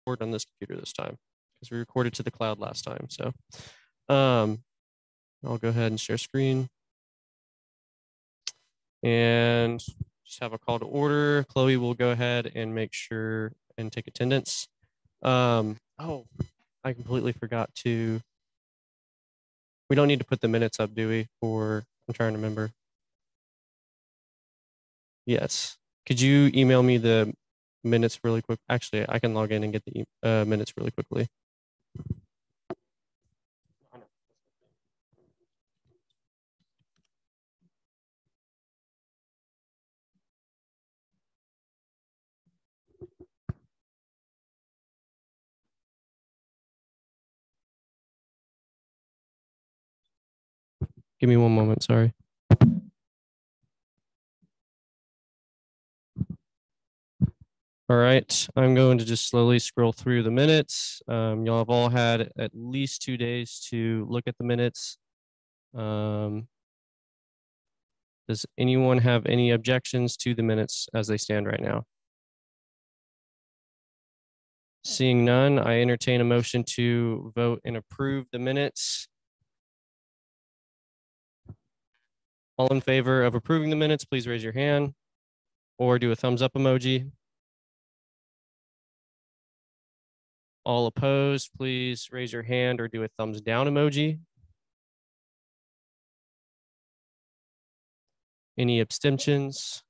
record on this computer this time because we recorded to the cloud last time. So I'll go ahead and share screen and just have a call to order. Chloe will go ahead and make sure and take attendance. Oh, I completely forgot to. We don't need to put the minutes up, do we? I'm trying to remember. Yes. Could you email me the minutes really quick? Actually, I can log in and get the minutes really quickly. Give me one moment, sorry. All right, I'm going to just slowly scroll through the minutes. Y'all have all had at least 2 days to look at the minutes. Does anyone have any objections to the minutes as they stand right now? Seeing none, I entertain a motion to vote and approve the minutes. All in favor of approving the minutes, please raise your hand or do a thumbs up emoji. All opposed, please raise your hand or do a thumbs down emoji. Any abstentions?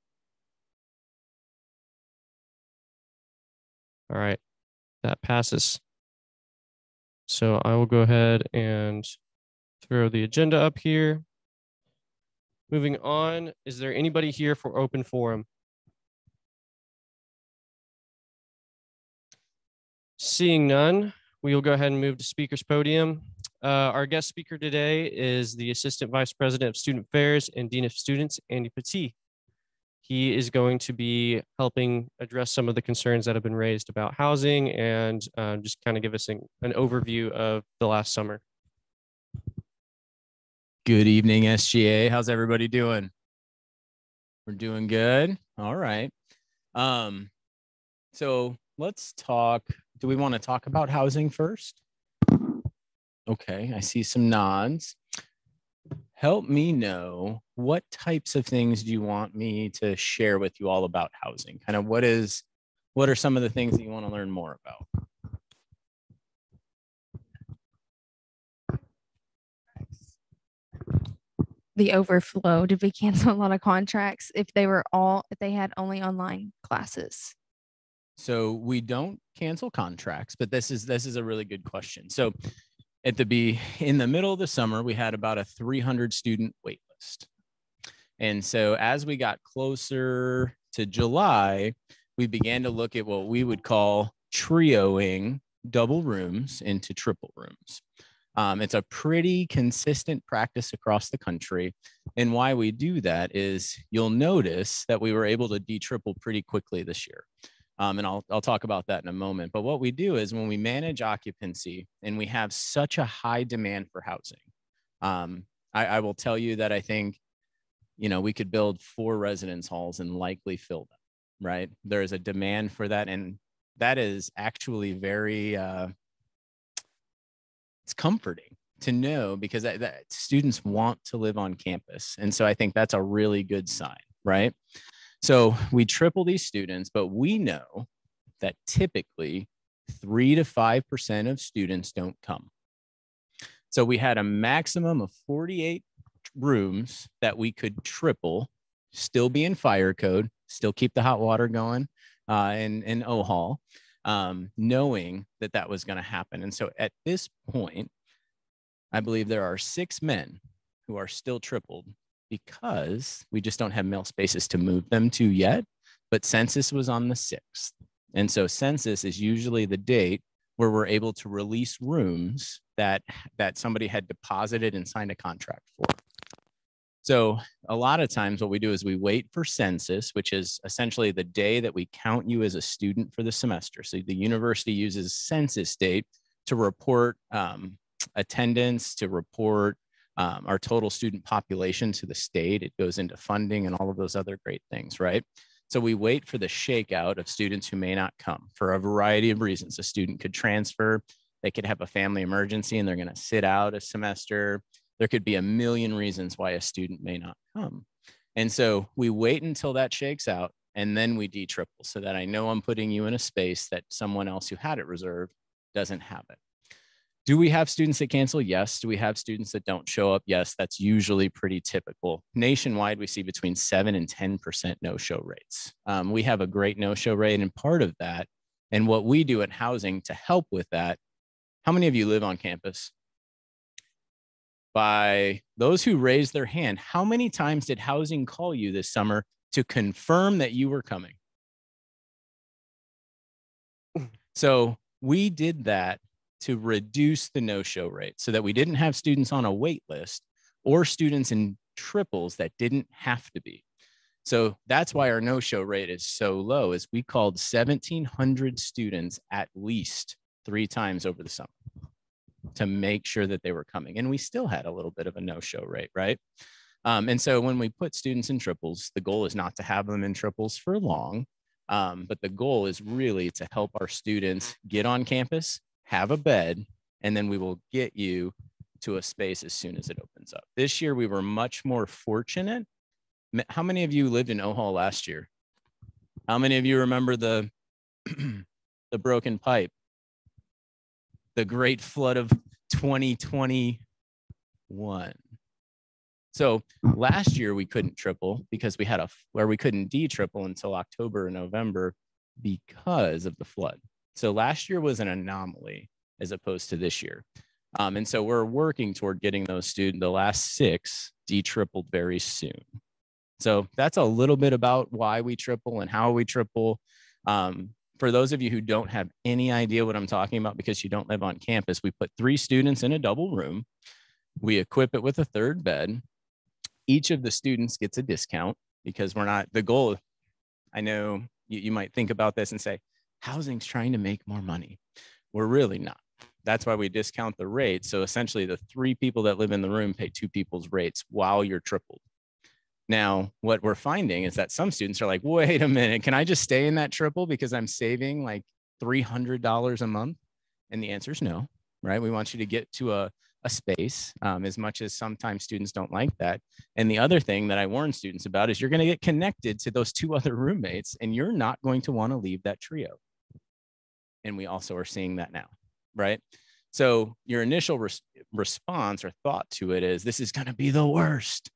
All right, that passes. So I will go ahead and throw the agenda up here. Moving on, is there anybody here for open forum? Seeing none, we will go ahead and move to speaker's podium. Our guest speaker today is the Assistant Vice President of Student Affairs and Dean of Students, Andy Petit. He is going to be helping address some of the concerns that have been raised about housing and just kind of give us an overview of the last summer. Good evening, SGA. How's everybody doing? We're doing good. All right. So let's talk. Do we want to talk about housing first? Okay, I see some nods. Help me know, what types of things do you want me to share with you all about housing? Kind of what are some of the things that you want to learn more about? The overflow. Did we cancel a lot of contracts if they had only online classes? So we don't cancel contracts, but this is a really good question. So in the middle of the summer, we had about a 300 student wait list. And so as we got closer to July, we began to look at what we would call trioing double rooms into triple rooms. It's a pretty consistent practice across the country. And why we do that is you'll notice that we were able to de-triple pretty quickly this year. And I'll talk about that in a moment. But what we do is when we manage occupancy and we have such a high demand for housing, I will tell you that I think, we could build 4 residence halls and likely fill them, right? There is a demand for that. And that is actually very, it's comforting to know because that students want to live on campus. And so I think that's a really good sign, right? So we triple these students, but we know that typically 3 to 5% of students don't come. So we had a maximum of 48 rooms that we could triple, still be in fire code, still keep the hot water going in O-Hall, knowing that was going to happen. And so at this point, I believe there are 6 men who are still tripled because we just don't have male spaces to move them to yet. But census was on the 6th. And so census is usually the date where we're able to release rooms that somebody had deposited and signed a contract for. So a lot of times what we do is we wait for census, which is essentially the day that we count you as a student for the semester. So the university uses census date to report attendance, to report our total student population to the state. It goes into funding and all of those other great things, right? So we wait for the shakeout of students who may not come for a variety of reasons. A student could transfer, they could have a family emergency and they're going to sit out a semester. There could be a million reasons why a student may not come. And so we wait until that shakes out and then we de-triple so that I know I'm putting you in a space that someone else who had it reserved doesn't have it. Do we have students that cancel? Yes. Do we have students that don't show up? Yes, that's usually pretty typical. Nationwide, we see between 7 and 10% no-show rates. We have a great no-show rate, and part of that, and what we do at housing to help with that, how many of you live on campus? By those who raised their hand, how many times did housing call you this summer to confirm that you were coming? So we did that to reduce the no-show rate so that we didn't have students on a wait list or students in triples that didn't have to be. So that's why our no-show rate is so low, is we called 1,700 students at least 3 times over the summer to make sure that they were coming. And we still had a little bit of a no-show rate, right? And so when we put students in triples, the goal is not to have them in triples for long, but the goal is really to help our students get on campus, have a bed, and then we will get you to a space as soon as it opens up. This year, we were much more fortunate. How many of you lived in Ohal last year? How many of you remember the, the broken pipe? The great flood of 2021. So last year we couldn't triple because we had we couldn't de-triple until October and November because of the flood. So last year was an anomaly as opposed to this year. And so we're working toward getting those the last 6 de-tripled very soon. So that's a little bit about why we triple and how we triple. For those of you who don't have any idea what I'm talking about because you don't live on campus, we put 3 students in a double room. We equip it with a 3rd bed. Each of the students gets a discount because we're not, the goal, I know you might think about this and say, housing's trying to make more money. We're really not. That's why we discount the rate. So essentially the 3 people that live in the room pay 2 people's rates while you're tripled. Now, what we're finding is that some students are like, wait a minute, can I just stay in that triple because I'm saving like $300 a month? And the answer is no, right? We want you to get to a space, as much as sometimes students don't like that. And the other thing that I warn students about is you're going to get connected to those 2 other roommates and you're not going to want to leave that trio. And we also are seeing that now, right? So your initial response or thought to it is, this is going to be the worst.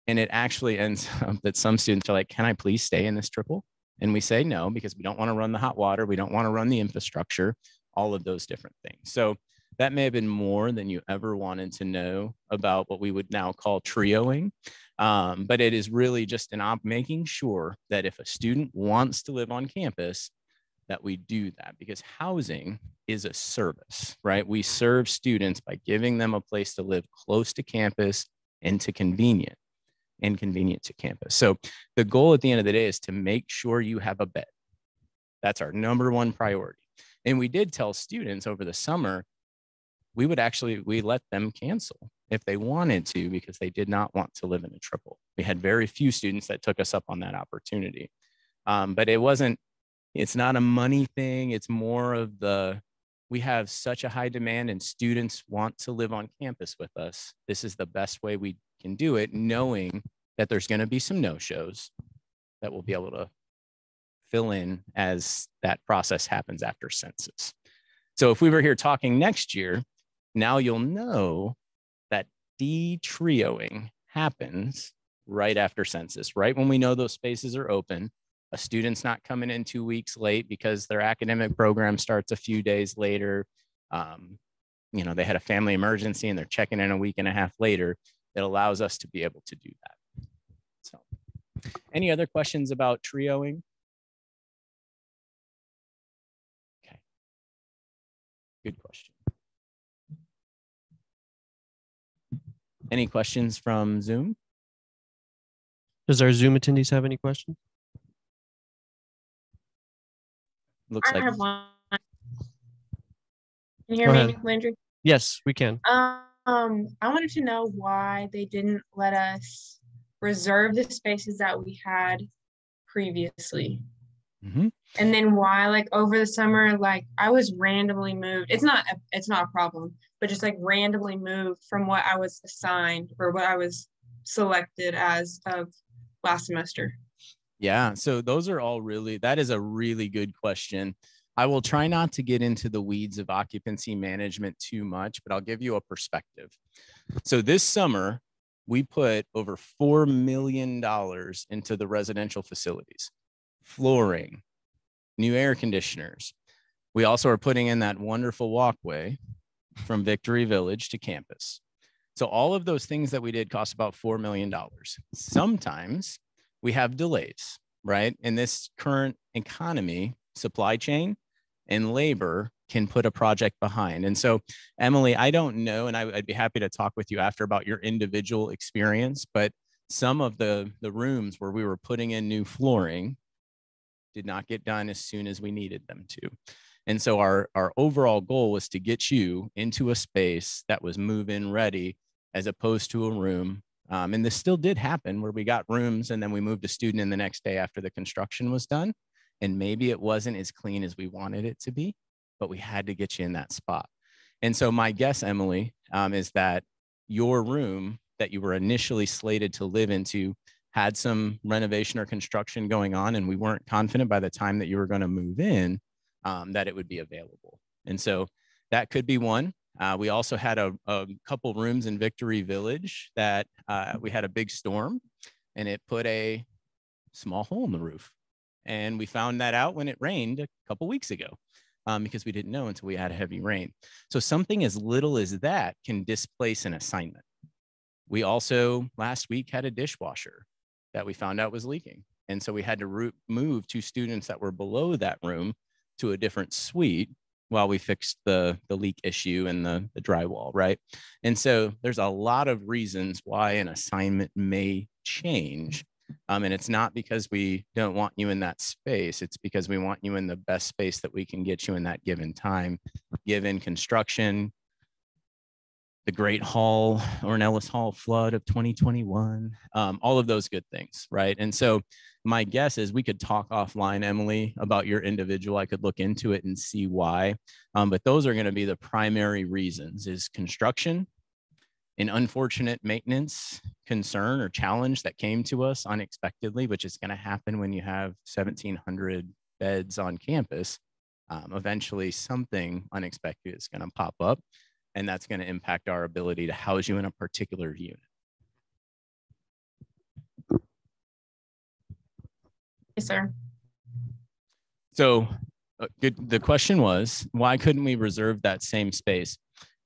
And it actually ends up that some students are like, can I please stay in this triple? And we say no, because we don't want to run the hot water. We don't want to run the infrastructure, all of those different things. So that may have been more than you ever wanted to know about what we would now call trioing. But it is really just making sure that if a student wants to live on campus, that we do that, because housing is a service, right? We serve students by giving them a place to live close to campus and convenient to campus. So the goal at the end of the day is to make sure you have a bed. That's our number 1 priority. And we did tell students over the summer, we let them cancel if they wanted to, because they did not want to live in a triple. We had very few students that took us up on that opportunity. But it's not a money thing. It's more of we have such a high demand and students want to live on campus with us. This is the best way we can do it, knowing that there's going to be some no-shows that we'll be able to fill in as that process happens after census. So if we were here talking next year, now you'll know that de-trioing happens right after census, right when we know those spaces are open. A student's not coming in 2 weeks late because their academic program starts a few days later. They had a family emergency and they're checking in a week and a half later. It allows us to be able to do that. So, any other questions about trioing? Okay. Good question. Any questions from Zoom? Does our Zoom attendees have any questions? Looks like. I have one. Can you hear me, Landry? Yes, we can. I wanted to know why they didn't let us reserve the spaces that we had previously. Mhm. And then why, like over the summer, like I was randomly moved. It's not a problem, but just like randomly moved from what I was assigned or what I was selected as of last semester. Yeah, so those are all that is a really good question. I will try not to get into the weeds of occupancy management too much, but I'll give you a perspective. So this summer, we put over $4 million into the residential facilities, flooring, new air conditioners. We also are putting in that wonderful walkway from Victory Village to campus. So all of those things that we did cost about $4 million. Sometimes we have delays, right? In this current economy, supply chain and labor can put a project behind. And so, Emily, I don't know, and I'd be happy to talk with you after about your individual experience, but some of the rooms where we were putting in new flooring did not get done as soon as we needed them to. And so our overall goal was to get you into a space that was move-in ready as opposed to a room. And this still did happen where we got rooms and then we moved a student in the next day after the construction was done. And maybe it wasn't as clean as we wanted it to be, but we had to get you in that spot. And so my guess, Emily, is that your room that you were initially slated to live into had some renovation or construction going on, and we weren't confident by the time that you were going to move in that it would be available. And so that could be one. We also had a couple rooms in Victory Village that we had a big storm and it put a small hole in the roof. And we found that out when it rained a couple weeks ago because we didn't know until we had a heavy rain. So something as little as that can displace an assignment. We also last week had a dishwasher that we found out was leaking. And so we had to move 2 students that were below that room to a different suite while we fixed the leak issue and the drywall, right? And so there's a lot of reasons why an assignment may change. And it's not because we don't want you in that space. It's because we want you in the best space that we can get you in that given time, given construction, the Great Hall or Ellis Hall flood of 2021, all of those good things, right? And so my guess is we could talk offline, Emily, about your individual. I could look into it and see why, but those are going to be the primary reasons: is construction, an unfortunate maintenance concern or challenge that came to us unexpectedly, which is going to happen when you have 1,700 beds on campus. Eventually, something unexpected is going to pop up, and that's going to impact our ability to house you in a particular unit. Yes, sir. So the question was, why couldn't we reserve that same space?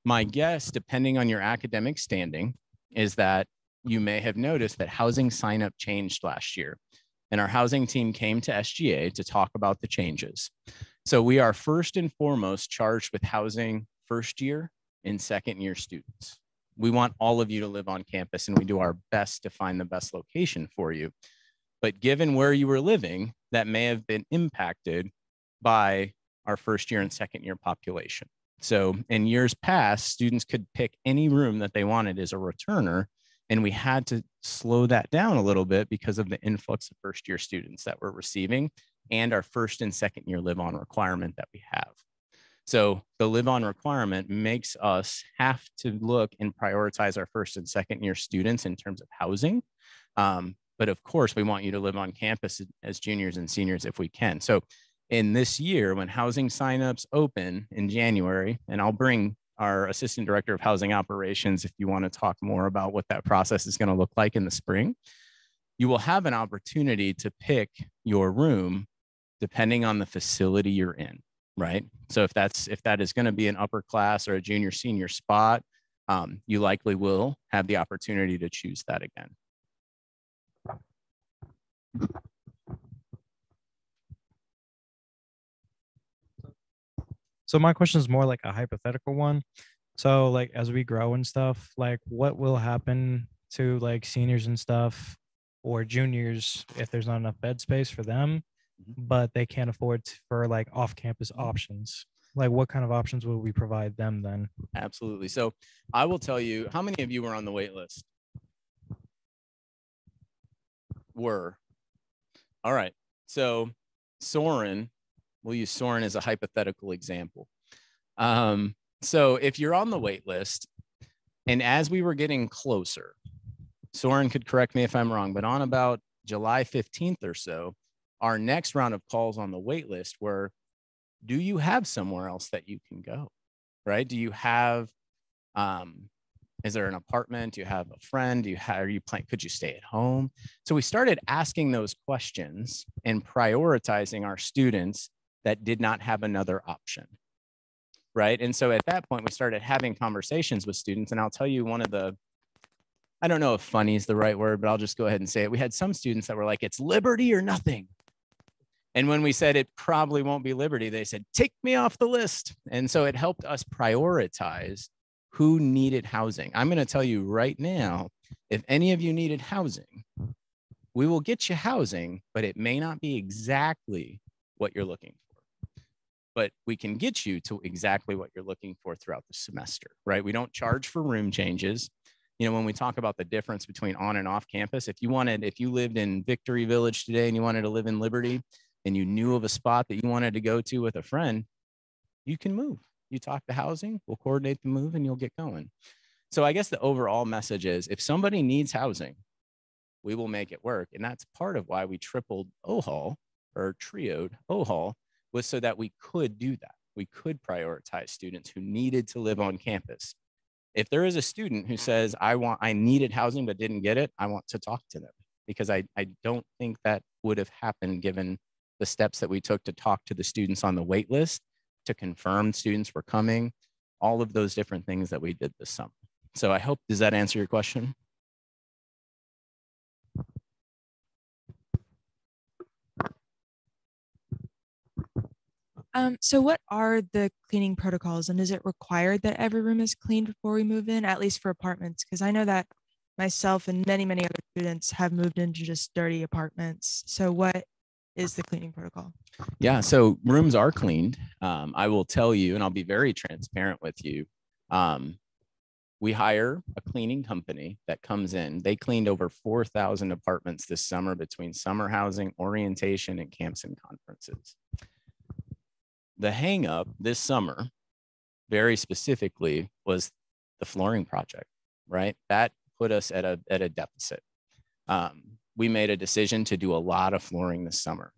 My guess, depending on your academic standing, is that you may have noticed that housing sign-up changed last year, and our housing team came to SGA to talk about the changes. So we are first and foremost charged with housing first year and second year students. We want all of you to live on campus, and we do our best to find the best location for you. But given where you were living, that may have been impacted by our first year and second year population. So in years past, students could pick any room that they wanted as a returner, and we had to slow that down a little bit because of the influx of first year students that we're receiving and our first and second year live on requirement that we have. So the live on requirement makes us have to look and prioritize our first and second year students in terms of housing. But of course, we want you to live on campus as juniors and seniors if we can. So in this year, when housing signups open in January, and I'll bring our Assistant Director of Housing Operations if you want to talk more about what that process is going to look like in the spring, you will have an opportunity to pick your room depending on the facility you're in, right? So if that is going to be an upper class or a junior senior spot, you likely will have the opportunity to choose that again. So my question is more like a hypothetical one. So like as we grow and stuff, like what will happen to like seniors and stuff or juniors if there's not enough bed space for them, but they can't afford for like off-campus options? Like what kind of options will we provide them then? Absolutely. So I will tell you, how many of you were on the wait list? Were. All right. So Soren, we'll use Soren as a hypothetical example. So if you're on the wait list, and as we were getting closer, Soren could correct me if I'm wrong, but on about July 15th or so, our next round of calls on the wait list were, do you have somewhere else that you can go, right? Do you have, is there an apartment? Do you have a friend? Could you stay at home? So we started asking those questions and prioritizing our students that did not have another option, right? And so at that point, we started having conversations with students. And I'll tell you one of the, I don't know if funny is the right word, but I'll just go ahead and say it. We had some students that were like, it's liberty or nothing. And when we said it probably won't be liberty, they said, take me off the list. And so it helped us prioritize who needed housing. I'm going to tell you right now, if any of you needed housing, we will get you housing, but it may not be exactly what you're looking for. But we can get you to exactly what you're looking for throughout the semester, right? We don't charge for room changes. You know, when we talk about the difference between on and off campus, if you lived in Victory Village today and you wanted to live in Liberty and you knew of a spot that you wanted to go to with a friend, you can move. You talk to housing, we'll coordinate the move and you'll get going. So I guess the overall message is if somebody needs housing, we will make it work. And that's part of why we tripled OHAL or trioed OHAL, was so that we could do that. We could prioritize students who needed to live on campus. If there is a student who says, I needed housing but didn't get it, I want to talk to them, because I don't think that would have happened given the steps that we took to talk to the students on the wait list, to confirm students were coming, all of those different things that we did this summer. So I hope, does that answer your question? So what are the cleaning protocols, and is it required that every room is cleaned before we move in, at least for apartments? Because I know that myself and many, many other students have moved into just dirty apartments. So what is the cleaning protocol? Yeah, so rooms are cleaned. I will tell you, and I'll be very transparent with you. We hire a cleaning company that comes in. They cleaned over 4,000 apartments this summer between summer housing, orientation, and camps and conferences. The hang up this summer, very specifically, was the flooring project, right? That put us at a deficit. We made a decision to do a lot of flooring this summer.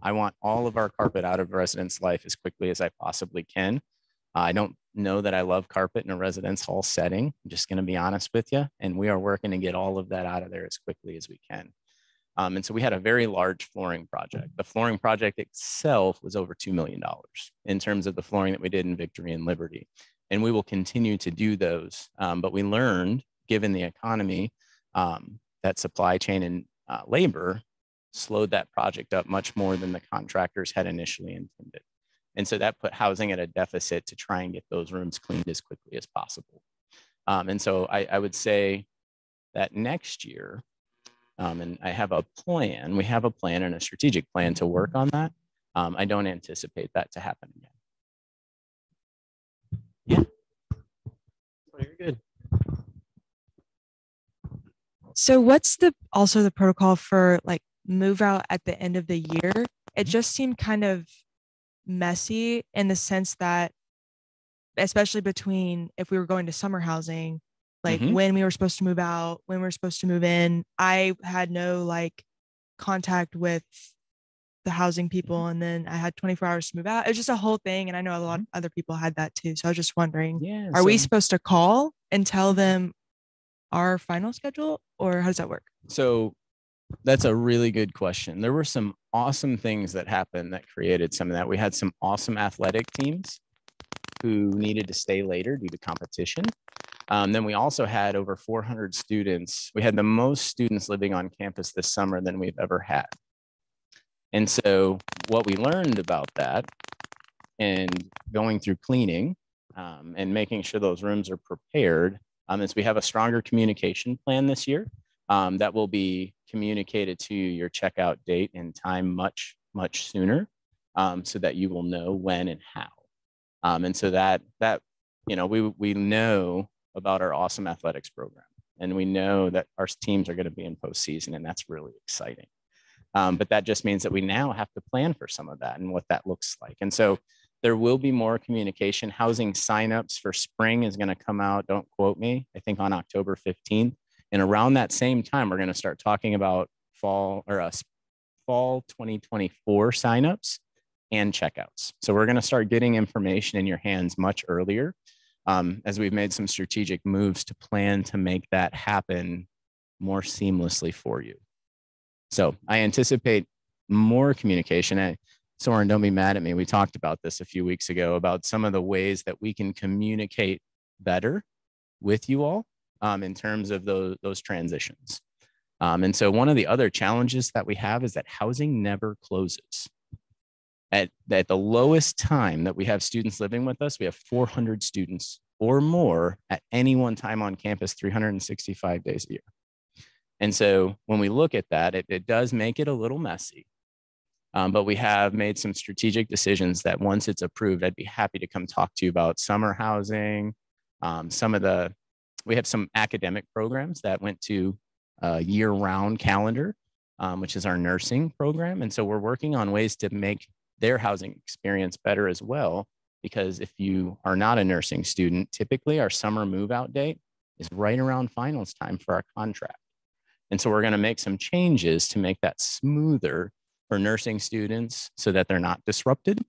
I want all of our carpet out of residence life as quickly as I possibly can. I don't know that I love carpet in a residence hall setting. I'm just going to be honest with you. And we are working to get all of that out of there as quickly as we can. And so we had a very large flooring project. The flooring project itself was over $2 million in terms of the flooring that we did in Victory and Liberty. And we will continue to do those. But we learned, given the economy, that supply chain and labor slowed that project up much more than the contractors had initially intended. And so that put housing at a deficit to try and get those rooms cleaned as quickly as possible. And so I would say that next year, and I have a plan, we have a plan and a strategic plan to work on that. I don't anticipate that to happen again. Yeah. Oh, you're good. So what's also the protocol for like move out at the end of the year? It just seemed kind of messy in the sense that, especially between if we were going to summer housing, like when we were supposed to move out, when we were supposed to move in, I had no like contact with the housing people, and then I had 24 hours to move out. It was just a whole thing, and I know a lot of other people had that too. So I was just wondering, are we supposed to call and tell them our final schedule, or how does that work? So that's a really good question. There were some awesome things that happened that created some of that. We had some awesome athletic teams who needed to stay later due to competition. Then we also had over 400 students. We had the most students living on campus this summer than we've ever had. And so what we learned about that and going through cleaning and making sure those rooms are prepared is we have a stronger communication plan this year that will be communicated to your checkout date and time much, much sooner so that you will know when and how. And so that you know, we know about our awesome athletics program, and we know that our teams are going to be in postseason, and that's really exciting. But that just means that we now have to plan for some of that and what that looks like. And so there will be more communication. Housing signups for spring is going to come out, don't quote me, I think on October 15th. And around that same time, we're going to start talking about fall 2024 signups and checkouts. So we're going to start getting information in your hands much earlier, as we've made some strategic moves to plan to make that happen more seamlessly for you. So I anticipate more communication. Soren, don't be mad at me. We talked about this a few weeks ago about some of the ways that we can communicate better with you all in terms of those transitions. And so one of the other challenges that we have is that housing never closes. At the lowest time that we have students living with us, we have 400 students or more at any one time on campus, 365 days a year. And so when we look at that, it does make it a little messy. But we have made some strategic decisions that once it's approved, I'd be happy to come talk to you about summer housing. We have some academic programs that went to a year-round calendar, which is our nursing program. And so we're working on ways to make their housing experience better as well. Because if you are not a nursing student, typically our summer move-out date is right around finals time for our contract. And so we're going to make some changes to make that smoother for nursing students so that they're not disrupted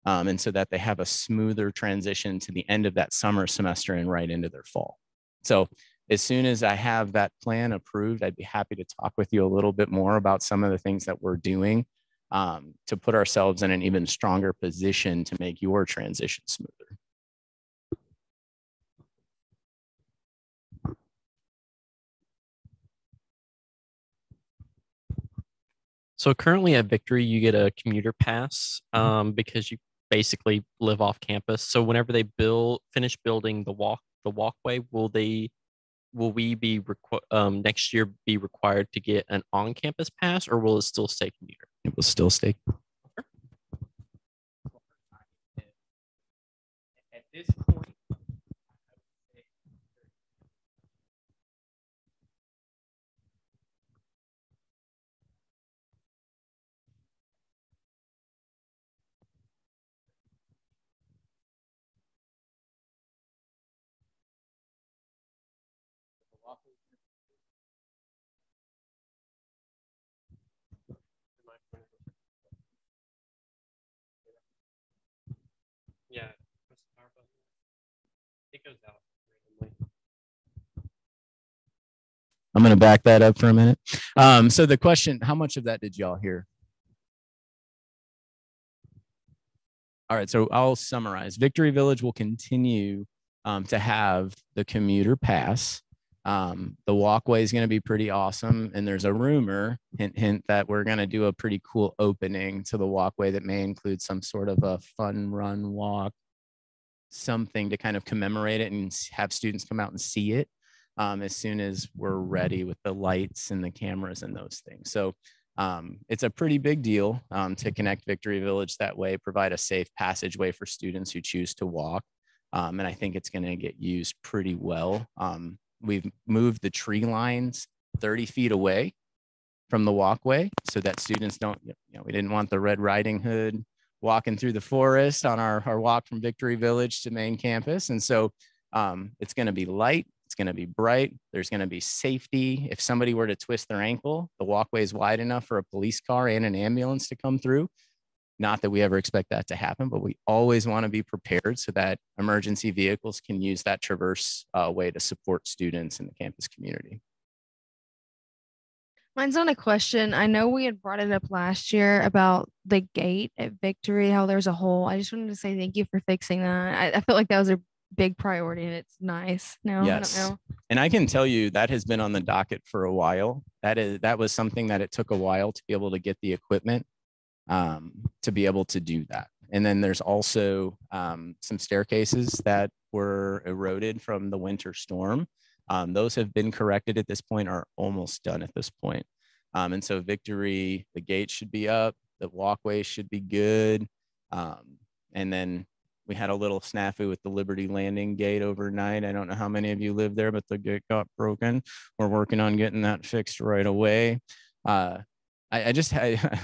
and so that they have a smoother transition to the end of that summer semester and right into their fall. So as soon as I have that plan approved, I'd be happy to talk with you a little bit more about some of the things that we're doing to put ourselves in an even stronger position to make your transition smoother. So currently at Victory, you get a commuter pass because you basically live off campus. So whenever they finish building the walkway, will we be next year be required to get an on-campus pass, or will it still stay commuter? It will still stay. At this point, Yeah, press the power button. It goes out randomly. I'm going to back that up for a minute. So the question, how much of that did y'all hear? All right, so I'll summarize. Victory Village will continue to have the commuter pass. The walkway is going to be pretty awesome. And there's a rumor, hint, hint, that we're going to do a pretty cool opening to the walkway that may include some sort of a fun run walk, something to kind of commemorate it and have students come out and see it as soon as we're ready with the lights and the cameras and those things. So it's a pretty big deal to connect Victory Village that way, provide a safe passageway for students who choose to walk. And I think it's going to get used pretty well. We've moved the tree lines 30 feet away from the walkway so that students don't, we didn't want the Red Riding Hood walking through the forest on our walk from Victory Village to main campus. And so it's going to be light. It's going to be bright. There's going to be safety. If somebody were to twist their ankle, the walkway is wide enough for a police car and an ambulance to come through. Not that we ever expect that to happen, but we always want to be prepared so that emergency vehicles can use that traverse way to support students in the campus community. Mine's not a question. I know we had brought it up last year about the gate at Victory, how there's a hole. I just wanted to say thank you for fixing that. I felt like that was a big priority and it's nice. No, yes. I don't know. And I can tell you that has been on the docket for a while. That was something that it took a while to be able to get the equipment to be able to do that. And then there's also some staircases that were eroded from the winter storm. Those have been corrected at this point, are almost done at this point. And so Victory, the gate should be up, the walkway should be good. And then we had a little snafu with the Liberty Landing gate overnight. I don't know how many of you live there, but the gate got broken. We're working on getting that fixed right away. I just had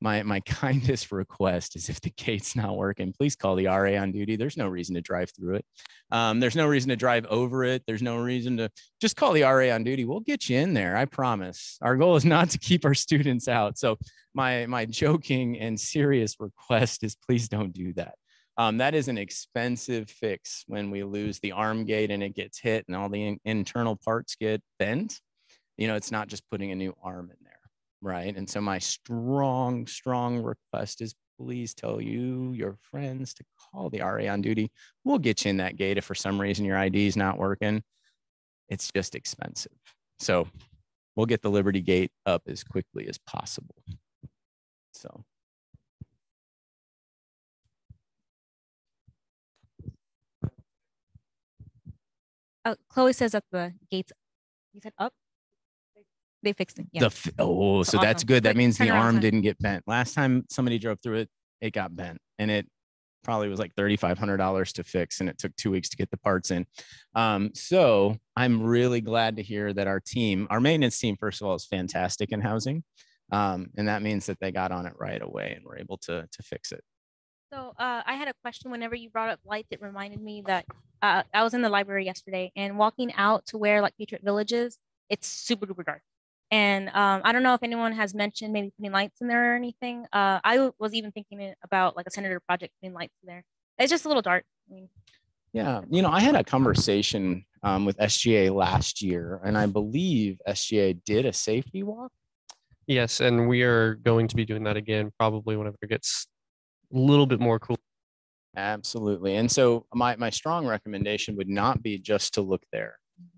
my kindest request is if the gate's not working, please call the RA on duty. There's no reason to drive through it. There's no reason to drive over it. There's no reason to just call the RA on duty. We'll get you in there. I promise. Our goal is not to keep our students out. So my joking and serious request is please don't do that. That is an expensive fix when we lose the arm gate and it gets hit and all the internal parts get bent. It's not just putting a new arm in there. Right. And so my strong request is please tell your friends to call the RA on duty. We'll get you in that gate if for some reason your ID is not working. It's just expensive. So we'll get the Liberty Gate up as quickly as possible. So. Chloe says that the gates, you said up? They fixed it. Yeah. So awesome. That's good. That means the arm time. didn't get bent. Last time somebody drove through it, it got bent, and it probably was like $3,500 to fix, and it took 2 weeks to get the parts in. So I'm really glad to hear that our maintenance team, first of all, is fantastic in housing, and that means that they got on it right away and were able to fix it. So I had a question. Whenever you brought up lights, it reminded me that I was in the library yesterday, and walking out to where like Patriot Village is, it's super duper dark. And I don't know if anyone has mentioned maybe putting lights in there or anything. I was even thinking about like a senator project putting lights in there. It's just a little dark. Yeah, I had a conversation with SGA last year, and I believe SGA did a safety walk. Yes, and we are going to be doing that again probably whenever it gets a little bit more cool. Absolutely. And so my strong recommendation would not be just to look there,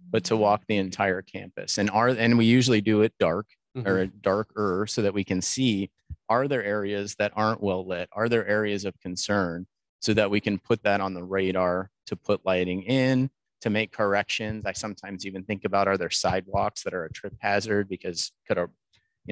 but to walk the entire campus. And we usually do it dark or darker so that we can see, are there areas that aren't well lit? Are there areas of concern so that we can put that on the radar to put lighting in, to make corrections? I sometimes even think about, are there sidewalks that are a trip hazard because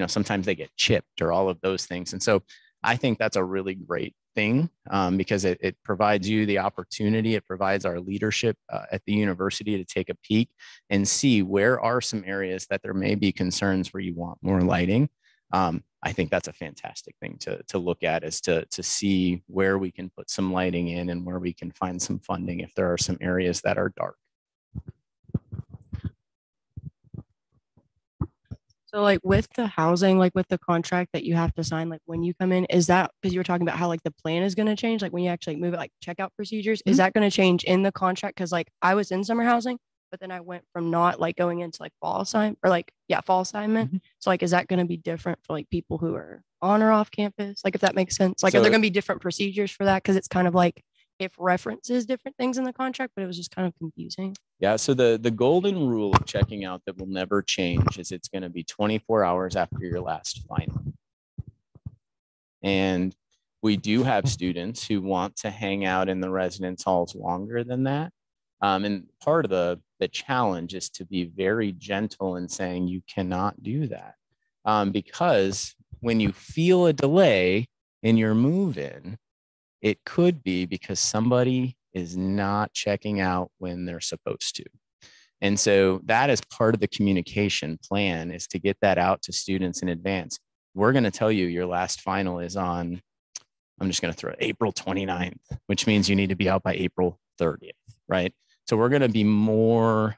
sometimes they get chipped or all of those things. And so I think that's a really great thing because it provides you the opportunity. It provides our leadership at the university to take a peek and see where are some areas that there may be concerns where you want more lighting. I think that's a fantastic thing to look at, is to see where we can put some lighting in and where we can find some funding if there are some areas that are dark. So like with the housing, like with the contract that you have to sign, like when you come in, is that because you were talking about how like the plan is going to change, like when you actually move it, like checkout procedures, is that going to change in the contract? Because like I was in summer housing, but then I went from not like going into like fall assignment or like, fall assignment. So like, is that going to be different for like people who are on or off campus? Like if that makes sense, like are there going to be different procedures for that? Because it's kind of like it references different things in the contract, but it was just kind of confusing. Yeah, so the golden rule of checking out that will never change is it's going to be 24 hours after your last final. And we do have students who want to hang out in the residence halls longer than that. And part of the challenge is to be very gentle in saying you cannot do that. Because when you feel a delay in your move-in, it could be because somebody is not checking out when they're supposed to. And so that is part of the communication plan, is to get that out to students in advance. We're going to tell you your last final is on, I'm just going to throw April 29th, which means you need to be out by April 30th, right? So we're going to be more,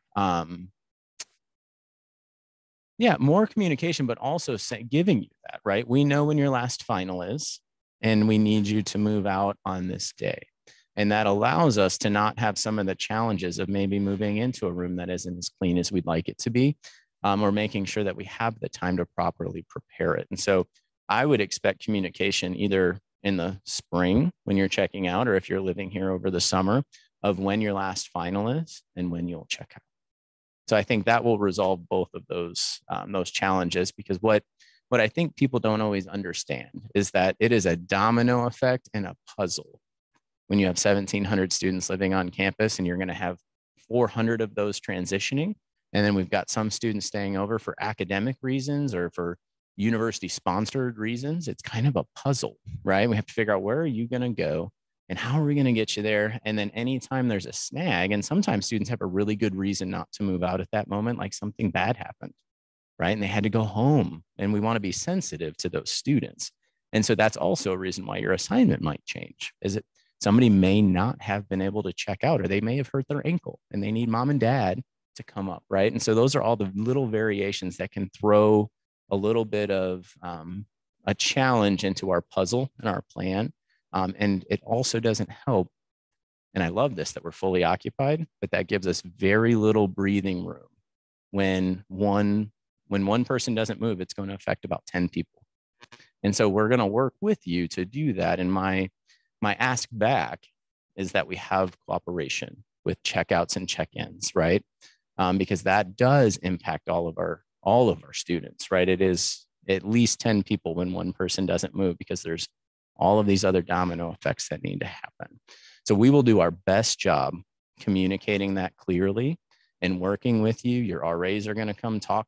more communication, but also giving you that, right? We know when your last final is, and we need you to move out on this day. And that allows us to not have some of the challenges of maybe moving into a room that isn't as clean as we'd like it to be, or making sure that we have the time to properly prepare it. And so I would expect communication either in the spring when you're checking out, or if you're living here over the summer, of when your last final is and when you'll check out. So I think that will resolve both of those challenges, because what I think people don't always understand is that it is a domino effect and a puzzle. When you have 1,700 students living on campus and you're going to have 400 of those transitioning, and then we've got some students staying over for academic reasons or for university sponsored reasons, it's kind of a puzzle, right? We have to figure out, where are you going to go and how are we going to get you there? And then anytime there's a snag, and sometimes students have a really good reason not to move out at that moment, like something bad happened, right? And they had to go home, and we want to be sensitive to those students. And so that's also a reason why your assignment might change. Is it somebody may not have been able to check out, or they may have hurt their ankle and they need mom and dad to come up, right? And so those are all the little variations that can throw a little bit of a challenge into our puzzle and our plan. And it also doesn't help. And I love this, that we're fully occupied, but that gives us very little breathing room. When one person doesn't move, it's going to affect about 10 people. And so we're going to work with you to do that. And my ask back is that we have cooperation with checkouts and check-ins, right? Because that does impact all of our students, right? It is at least 10 people when one person doesn't move, because there's all of these other domino effects that need to happen. So we will do our best job communicating that clearly and working with you. Your RAs are going to come talk.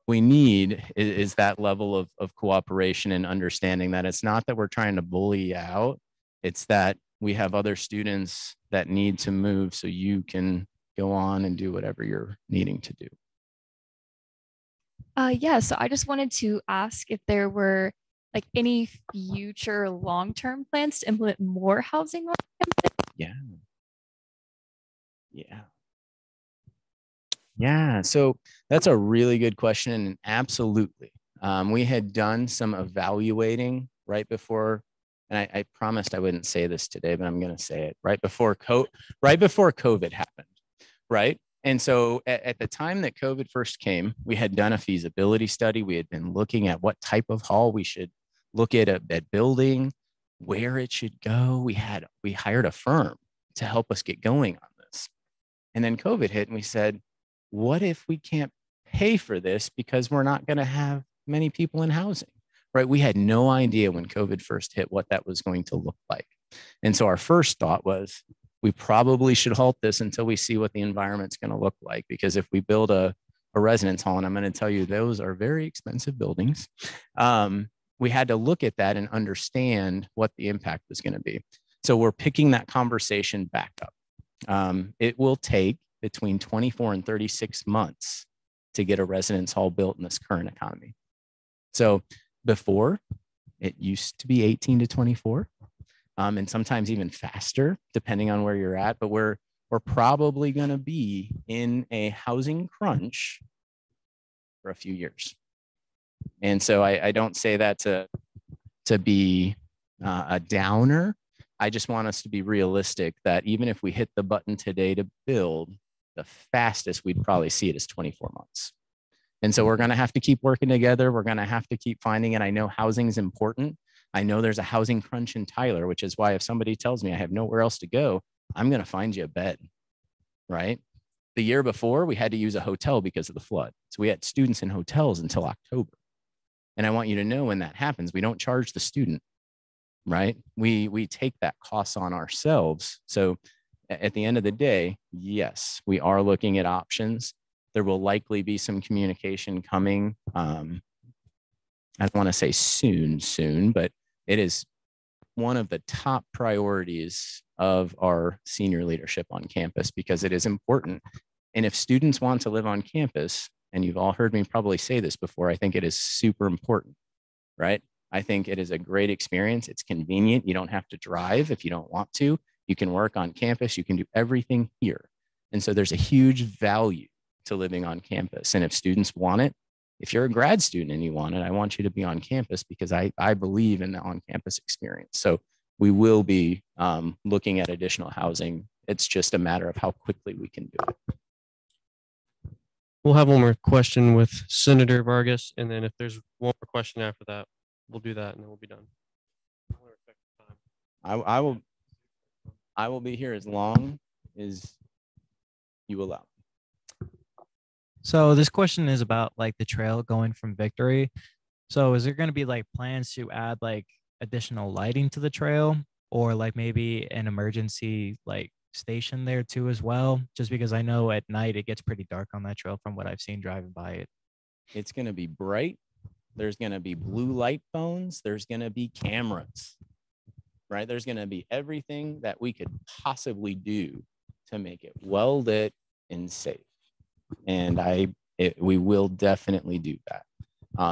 We need is that level of cooperation and understanding that it's not that we're trying to bully you out. It's that we have other students that need to move so you can go on and do whatever you're needing to do. Yeah, so I just wanted to ask if there were like any future long-term plans to implement more housing on campus. Yeah, so that's a really good question, and absolutely. We had done some evaluating right before, and I promised I wouldn't say this today, but I'm going to say it right before COVID happened, right? And so at the time that COVID first came, we had done a feasibility study. We had been looking at what type of hall we should look at building, where it should go. We hired a firm to help us get going on this. And then COVID hit, and we said, what if we can't pay for this because we're not going to have many people in housing, right? We had no idea when COVID first hit what that was going to look like. And so our first thought was, we probably should halt this until we see what the environment's going to look like. Because if we build a residence hall, and I'm going to tell you, those are very expensive buildings, we had to look at that and understand what the impact was going to be. So we're picking that conversation back up. It will take between 24 and 36 months to get a residence hall built in this current economy. So before, it used to be 18 to 24, and sometimes even faster, depending on where you're at. But we're probably going to be in a housing crunch for a few years. And so I don't say that to be a downer. I just want us to be realistic that even if we hit the button today to build, the fastest we'd probably see it is 24 months. And so we're going to have to keep working together. We're going to have to keep finding it. I know housing is important. I know there's a housing crunch in Tyler, which is why if somebody tells me I have nowhere else to go, I'm going to find you a bed, right? The year before, we had to use a hotel because of the flood. So we had students in hotels until October. And I want you to know, when that happens, we don't charge the student, right? We take that cost on ourselves. So at the end of the day, yes, we are looking at options. There will likely be some communication coming. I don't want to say soon, but it is one of the top priorities of our senior leadership on campus, because it is important. And if students want to live on campus, and you've all heard me probably say this before, I think it is super important, right? I think it is a great experience. It's convenient. You don't have to drive if you don't want to. You can work on campus. You can do everything here. And so there's a huge value to living on campus. And if students want it, if you're a grad student and you want it, I want you to be on campus, because I believe in the on-campus experience. So we will be looking at additional housing. It's just a matter of how quickly we can do it. We'll have one more question with Senator Vargas, and then if there's one more question after that, we'll do that, and then we'll be done. I will be here as long as you allow. So this question is about like the trail going from Victory. So is there going to be like plans to add like additional lighting to the trail, or like maybe an emergency like station there too as well, just because I know at night it gets pretty dark on that trail from what I've seen driving by it. It's going to be bright. There's going to be blue light phones. There's going to be cameras, right? There's going to be everything that we could possibly do to make it well lit and safe. And we will definitely do that.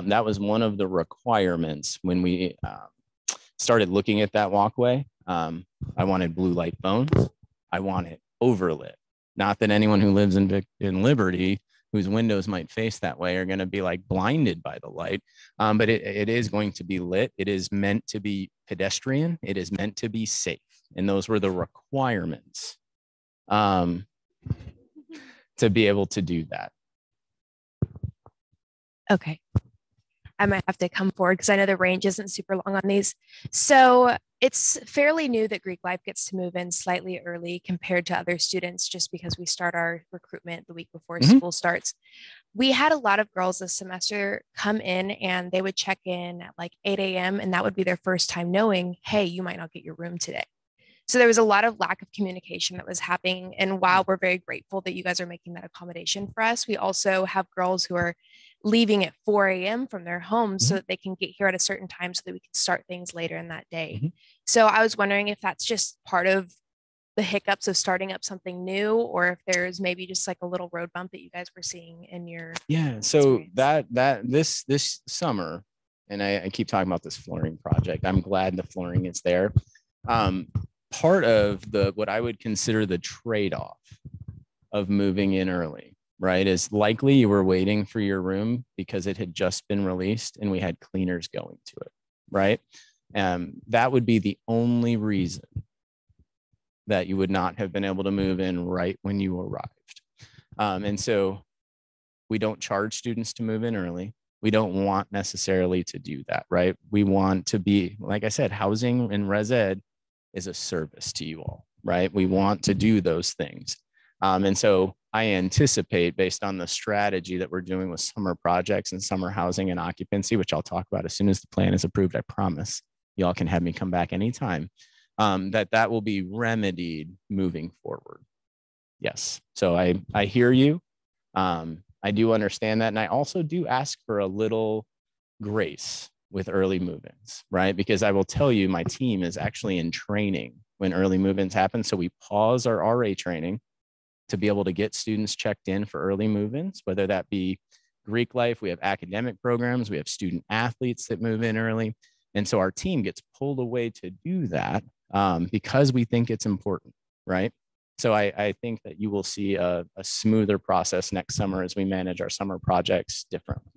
That was one of the requirements when we started looking at that walkway. I wanted blue light phones. I want it overlit. Not that anyone who lives in Liberty, whose windows might face that way, are going to be like blinded by the light. But it is going to be lit. It is meant to be pedestrian. It is meant to be safe. And those were the requirements to be able to do that. Okay. I might have to come forward because I know the range isn't super long on these. So it's fairly new that Greek Life gets to move in slightly early compared to other students, just because we start our recruitment the week before school starts. We had a lot of girls this semester come in and they would check in at like 8 a.m. and that would be their first time knowing, hey, you might not get your room today. So there was a lot of lack of communication that was happening. And while we're very grateful that you guys are making that accommodation for us, we also have girls who are leaving at 4 a.m. from their homes so that they can get here at a certain time so that we can start things later in that day. So I was wondering if that's just part of the hiccups of starting up something new, or if there's maybe just like a little road bump that you guys were seeing in your So this summer, and I keep talking about this flooring project. I'm glad the flooring is there. Part of what I would consider the trade-off of moving in early, right, is likely you were waiting for your room because it had just been released and we had cleaners going to it, right? That would be the only reason that you would not have been able to move in right when you arrived. And so we don't charge students to move in early. We don't want necessarily to do that, right? We want to be, like I said, housing and res ed is a service to you all, right? We want to do those things. And so I anticipate, based on the strategy that we're doing with summer projects and summer housing and occupancy, which I'll talk about as soon as the plan is approved, I promise. Y'all can have me come back anytime, that will be remedied moving forward. Yes. So I hear you. I do understand that. And I also do ask for a little grace with early move-ins, right? Because I will tell you, my team is actually in training when early move-ins happen. So we pause our RA training to be able to get students checked in for early move-ins, whether that be Greek Life, we have academic programs, we have student athletes that move in early. And so our team gets pulled away to do that because we think it's important, right? So I think that you will see a smoother process next summer as we manage our summer projects differently.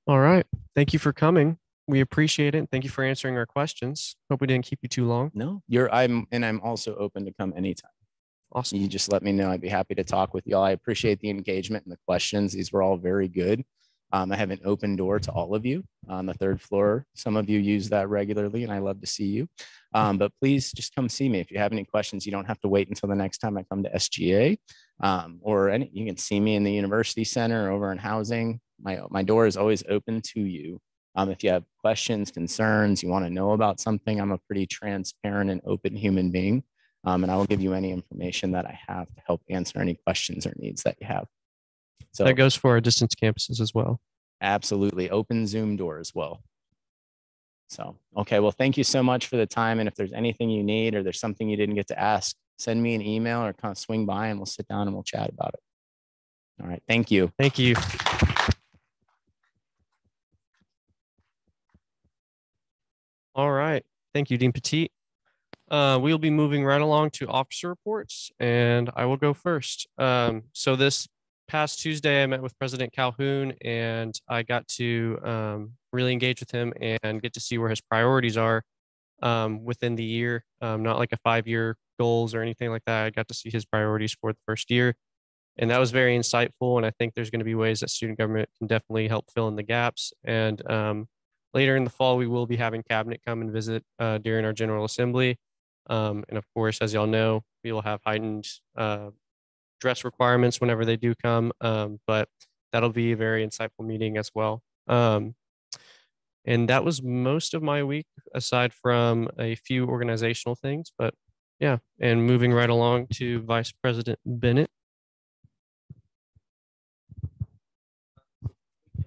All right. Thank you for coming. We appreciate it. Thank you for answering our questions. Hope we didn't keep you too long. No, I'm also open to come anytime. Awesome. You just let me know. I'd be happy to talk with y'all. I appreciate the engagement and the questions. These were all very good. I have an open door to all of you on the third floor. Some of you use that regularly and I love to see you. But please just come see me. If you have any questions, you don't have to wait until the next time I come to SGA you can see me in the university center over in housing. My door is always open to you. If you have questions, concerns, you want to know about something, I'm a pretty transparent and open human being. And I will give you any information that I have to help answer any questions or needs that you have. So that goes for our distance campuses as well. Absolutely. Open Zoom door as well. So, okay. Well, thank you so much for the time. And if there's anything you need or there's something you didn't get to ask, send me an email or kind of swing by and we'll sit down and we'll chat about it. All right. Thank you. Thank you. All right. Thank you, Dean Petit. We'll be moving right along to officer reports, and I will go first. So this past Tuesday, I met with President Calhoun, and I got to really engage with him and get to see where his priorities are within the year, not like a 5-year goals or anything like that. I got to see his priorities for the first year, and that was very insightful. And I think there's going to be ways that student government can definitely help fill in the gaps. And later in the fall, we will be having cabinet come and visit during our General Assembly. And of course, as y'all know, we will have heightened dress requirements whenever they do come, but that'll be a very insightful meeting as well. And that was most of my week, aside from a few organizational things. But yeah, and moving right along to Vice President Bennett.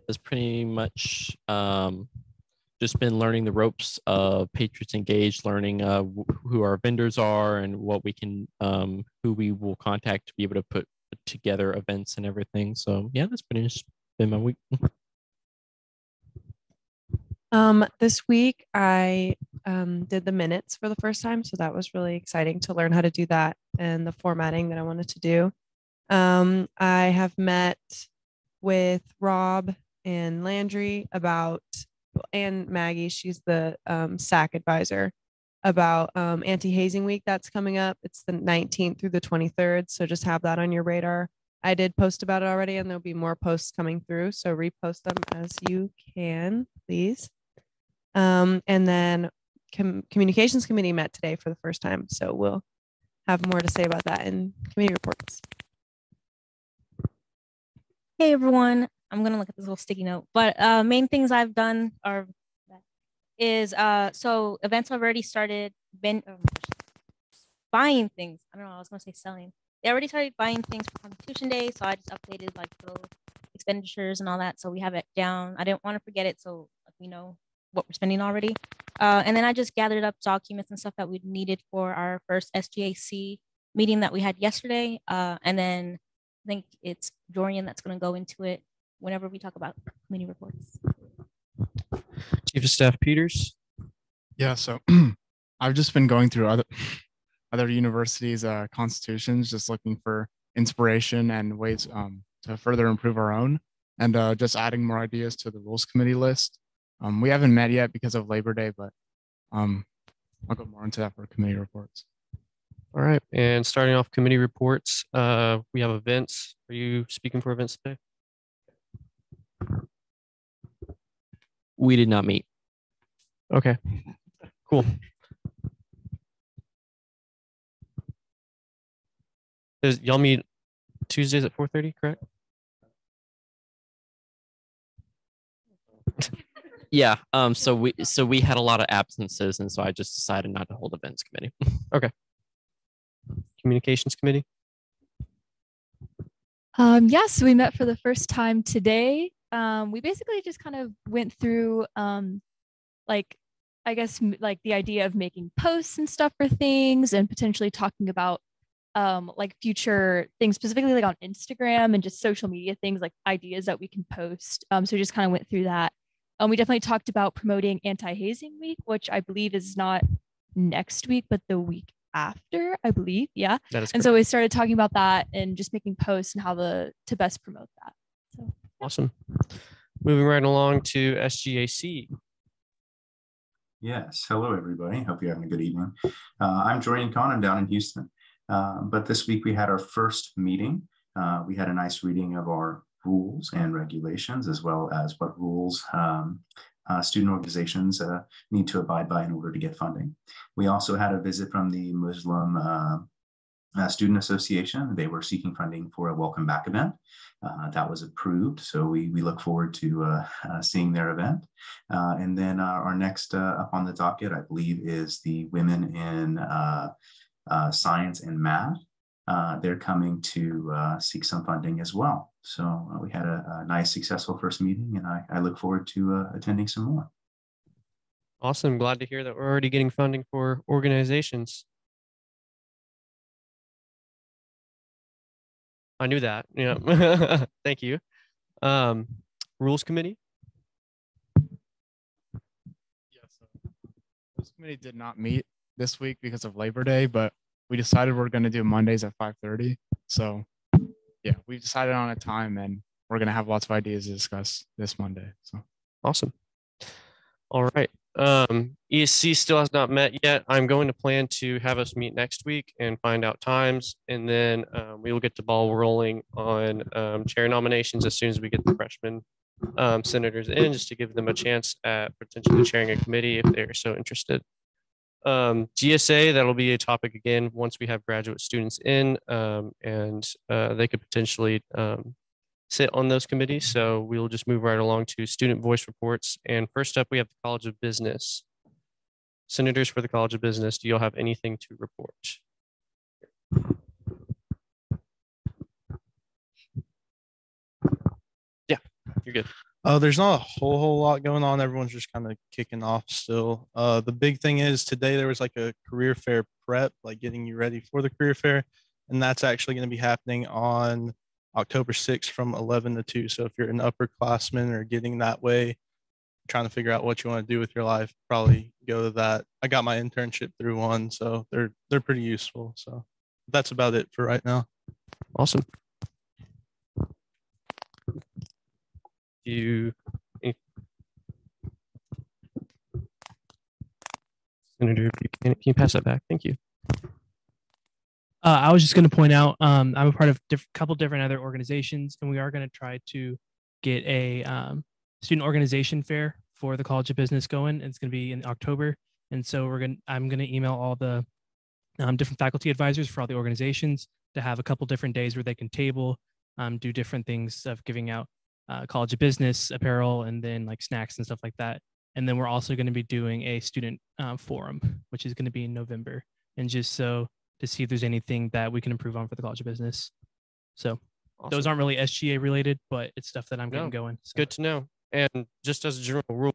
It's pretty much just been learning the ropes of Patriots Engaged, learning who our vendors are and what we can, who we will contact to be able to put together events and everything. So yeah, that's pretty much been my week. This week I did the minutes for the first time, so that was really exciting to learn how to do that and the formatting that I wanted to do. I have met with Rob and Landry about, and Maggie, she's the SAC advisor, about anti-hazing week that's coming up. It's the 19th through the 23rd, so just have that on your radar. I did post about it already, and there'll be more posts coming through, so repost them as you can, please. And then communications committee met today for the first time, so we'll have more to say about that in committee reports. Hey everyone, I'm gonna look at this little sticky note, but main things I've done is so events have already started buying things. I don't know, I was gonna say selling. They already started buying things for Constitution Day, so I just updated like little expenditures and all that, so we have it down. I didn't want to forget it, so we know what we're spending already. And then I just gathered up documents and stuff that we needed for our first SGAC meeting that we had yesterday. And then I think it's Dorian that's going to go into it whenever we talk about committee reports. Chief of Staff Peters. Yeah, so I've just been going through other universities' constitutions, just looking for inspiration and ways to further improve our own, and just adding more ideas to the rules committee list. We haven't met yet because of Labor Day, but I'll go more into that for committee reports. All right, and starting off committee reports, we have events. Are you speaking for events today? We did not meet. Okay, cool. Y'all meet Tuesdays at 4:30, correct? Yeah. So we had a lot of absences, and so I just decided not to hold events committee. Okay. Communications committee. Yes, we met for the first time today. We basically just kind of went through like, I guess, like the idea of making posts and stuff for things, and potentially talking about like future things, specifically like on Instagram and just social media things, like ideas that we can post. So we just kind of went through that. We definitely talked about promoting anti-hazing week, which I believe is not next week, but the week after, I believe. Yeah. That is and so we started talking about that and just making posts and how to best promote that. So awesome. Moving right along to SGAC. Yes. Hello, everybody. Hope you're having a good evening. I'm Jordan Kahn. I'm down in Houston. But this week we had our first meeting. We had a nice reading of our rules and regulations, as well as what rules student organizations need to abide by in order to get funding. We also had a visit from the Muslim Student Association. They were seeking funding for a welcome back event. That was approved, so we look forward to seeing their event. And then our next up on the docket, I believe, is the Women in Science and Math. They're coming to seek some funding as well. So we had a nice, successful first meeting, and I look forward to attending some more. Awesome. Glad to hear that we're already getting funding for organizations. I knew that. Yeah. Thank you. Rules committee. Yes. Rules committee did not meet this week because of Labor Day, but we decided we're going to do Mondays at 5:30. So yeah, we decided on a time, and we're going to have lots of ideas to discuss this Monday. So awesome. All right. ESC still has not met yet. I'm going to plan to have us meet next week and find out times, and then we will get the ball rolling on chair nominations as soon as we get the freshman senators in, just to give them a chance at potentially chairing a committee if they're so interested. GSA, that'll be a topic again once we have graduate students in, and they could potentially sit on those committees. So we'll just move right along to student voice reports. And first up, we have the College of Business. Senators for the College of Business, do you all have anything to report? Yeah, you're good. There's not a whole lot going on. Everyone's just kind of kicking off still. The big thing is today there was like a career fair prep, like getting you ready for the career fair. And that's actually going to be happening on October 6th from 11 to 2. So if you're an upperclassman or getting that way, trying to figure out what you want to do with your life, probably go to that. I got my internship through one, so they're pretty useful. So that's about it for right now. Awesome. You, Senator Buchanan, can you pass that back? Thank you. I was just going to point out, I'm a part of a couple different other organizations, and we are going to try to get a student organization fair for the College of Business going. It's going to be in October, and so I'm going to email all the different faculty advisors for all the organizations to have a couple different days where they can table, do different things of giving out College of Business apparel and then like snacks and stuff like that. And then we're also going to be doing a student forum, which is going to be in November, and just so to see if there's anything that we can improve on for the College of Business. So those aren't really SGA related, but it's stuff that I'm getting going. It's good to know. And just as a general rule,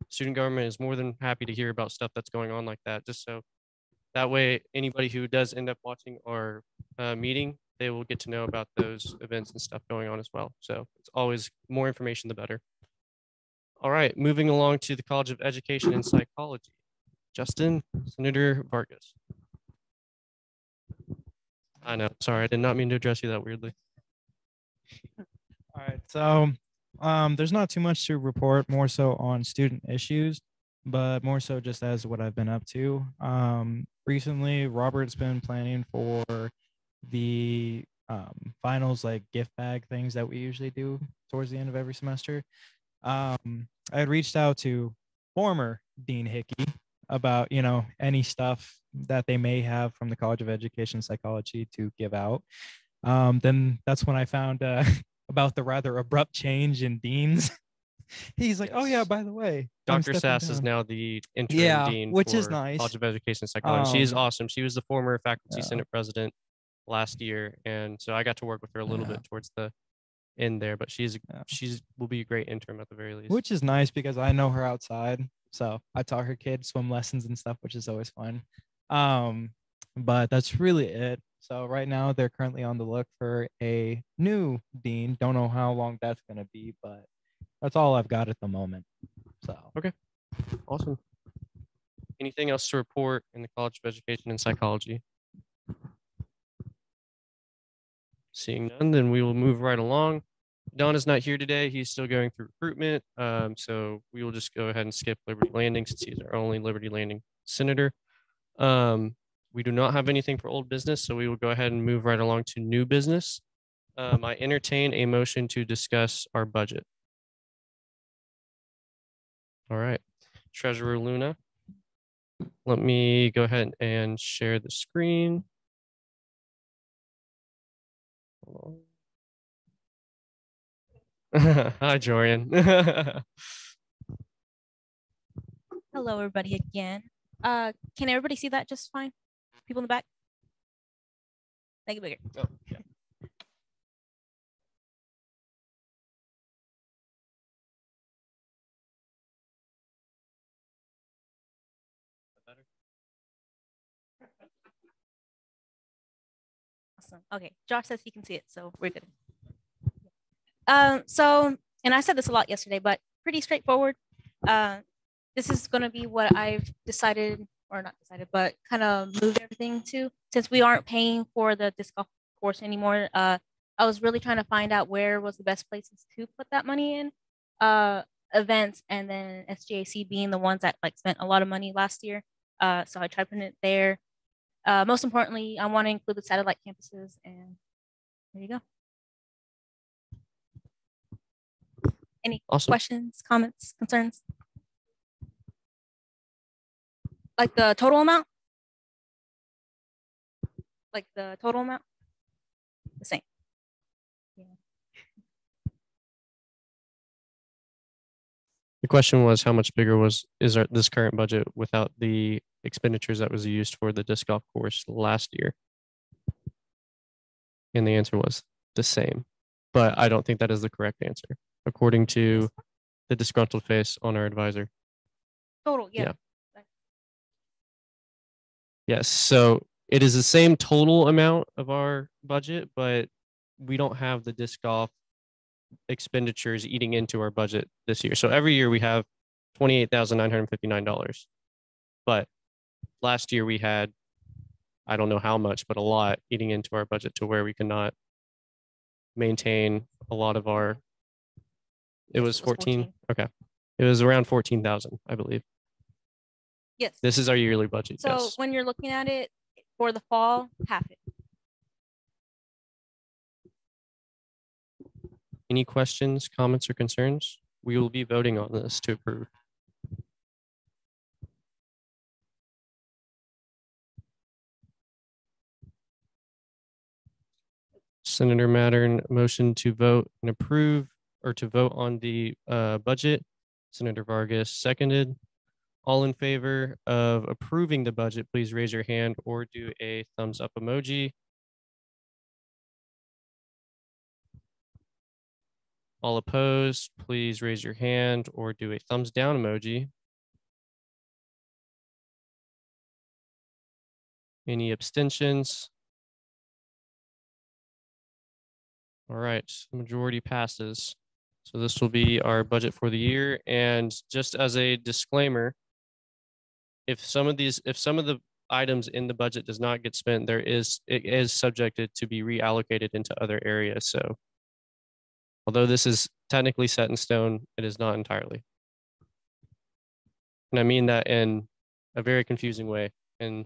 student government is more than happy to hear about stuff that's going on like that, just so that way anybody who does end up watching our meeting, they will get to know about those events and stuff going on as well. So it's always more information, the better. All right, moving along to the College of Education and Psychology. Justin, Senator Vargas. I know, sorry, I did not mean to address you that weirdly. All right, so there's not too much to report, more so on student issues, but more so just as what I've been up to. Recently, Robert's been planning for the finals, like gift bag things that we usually do towards the end of every semester. I had reached out to former Dean Hickey about, any stuff that they may have from the College of Education Psychology to give out. Then that's when I found about the rather abrupt change in deans. He's like, oh yeah, by the way, Dr. Sass is now the interim dean, which for is nice. College of Education and Psychology. She is awesome. She was the former faculty senate president last year, and so I got to work with her a little bit towards the end there. But she's will be a great interim at the very least. Which is nice because I know her outside, so I taught her kids swim lessons and stuff, which is always fun. But that's really it. So right now they're currently on the look for a new dean. Don't know how long that's going to be, but that's all I've got at the moment. So okay, awesome. Anything else to report in the College of Education and Psychology? Seeing none, then we will move right along. Don is not here today. He's still going through recruitment. So we will just go ahead and skip Liberty Landing since he's our only Liberty Landing senator. We do not have anything for old business, so we will go ahead and move right along to new business. I entertain a motion to discuss our budget. All right, Treasurer Luna, let me go ahead and share the screen. Hi, Jorian. Hello, everybody again. Can everybody see that just fine? People in the back? Make it bigger. Oh, yeah. Awesome. Okay, Josh says he can see it, so we're good. And I said this a lot yesterday, but pretty straightforward. This is going to be what I've decided, or not decided, but kind of moved everything to. Since we aren't paying for the disc golf course anymore, I was really trying to find out where was the best places to put that money in. Events, and then SGAC being the ones that like spent a lot of money last year. So I tried putting it there. Most importantly, I want to include the satellite campuses, and there you go. Any questions, comments, concerns? Like the total amount? Like the total amount? The same. Yeah. question was how much bigger is this current budget without the expenditures that was used for the disc golf course last year? And the answer was the same, but I don't think that is the correct answer, according to the disgruntled face on our advisor. Total, yeah. Yes, so it is the same total amount of our budget, but we don't have the disc golf expenditures eating into our budget this year. So every year we have $28,959. But last year we had, I don't know how much, but a lot eating into our budget to where we cannot maintain a lot of our, it was 14. Okay. It was around 14,000, I believe. Yes. This is our yearly budget. So yes. when you're looking at it for the fall, half it. Any questions, comments, or concerns? We will be voting on this to approve. Senator Mattern, motion to vote and approve, or to vote on the budget. Senator Vargas seconded. All in favor of approving the budget, please raise your hand or do a thumbs up emoji. All opposed, please raise your hand or do a thumbs down emoji. Any abstentions? All right, the majority passes. So this will be our budget for the year. And just as a disclaimer, if some of the items in the budget does not get spent, it is subjected to be reallocated into other areas. So although this is technically set in stone, it is not entirely. And I mean that in a very confusing way. And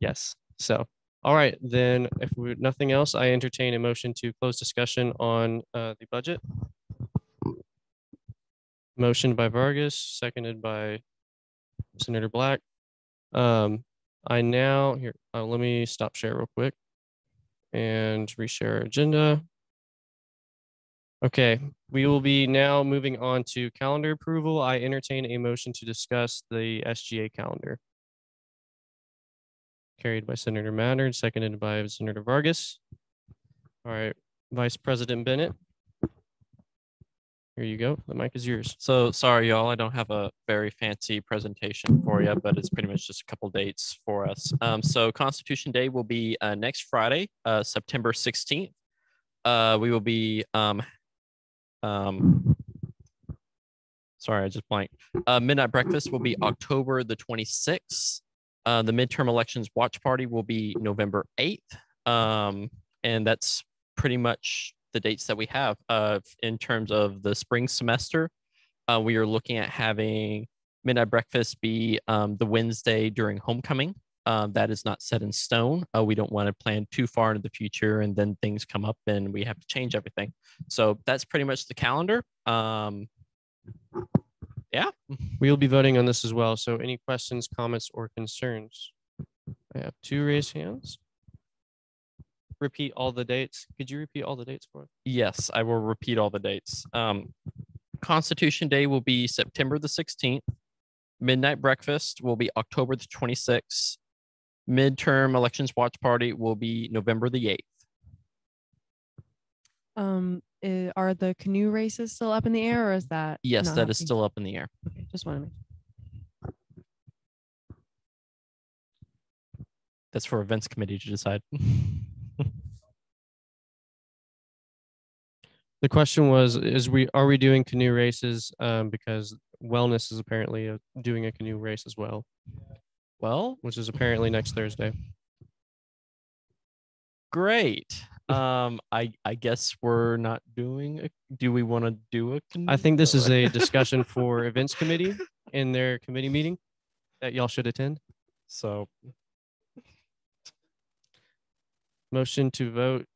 yes, so, all right, then if nothing else, I entertain a motion to close discussion on the budget. Motion by Vargas, seconded by Senator Black. I now, here, let me stop share real quick and reshare our agenda. Okay, we will be now moving on to calendar approval. I entertain a motion to discuss the SGA calendar. Carried by Senator Mattern, seconded by Senator Vargas. All right, Vice President Bennett. Here you go. The mic is yours. So sorry, y'all. I don't have a very fancy presentation for you, but it's pretty much just a couple dates for us. So Constitution Day will be next Friday, September 16th. We will be, sorry, I just blanked. Midnight breakfast will be October the 26th. The midterm elections watch party will be November 8th. And that's pretty much the dates that we have. In terms of the spring semester, we are looking at having midnight breakfast be the Wednesday during homecoming. That is not set in stone. We don't want to plan too far into the future and then things come up and we have to change everything. So that's pretty much the calendar. Yeah. We will be voting on this as well. So any questions, comments, or concerns? I have 2 raised hands. Repeat all the dates. Could you repeat all the dates for us? Yes, I will repeat all the dates. Constitution Day will be September the 16th. Midnight breakfast will be October the 26th. Midterm elections watch party will be November the 8th. Are the canoe races still up in the air, or is that? Yes, that is still up in the air. Okay, just want to make sure. That's for events committee to decide. The question was, are we doing canoe races? Because wellness is apparently doing a canoe race as well. Well, which is apparently next Thursday. Great. I guess we're not doing do we want to do a canoe? I think this is a discussion for events committee in their committee meeting that y'all should attend. So motion to vote.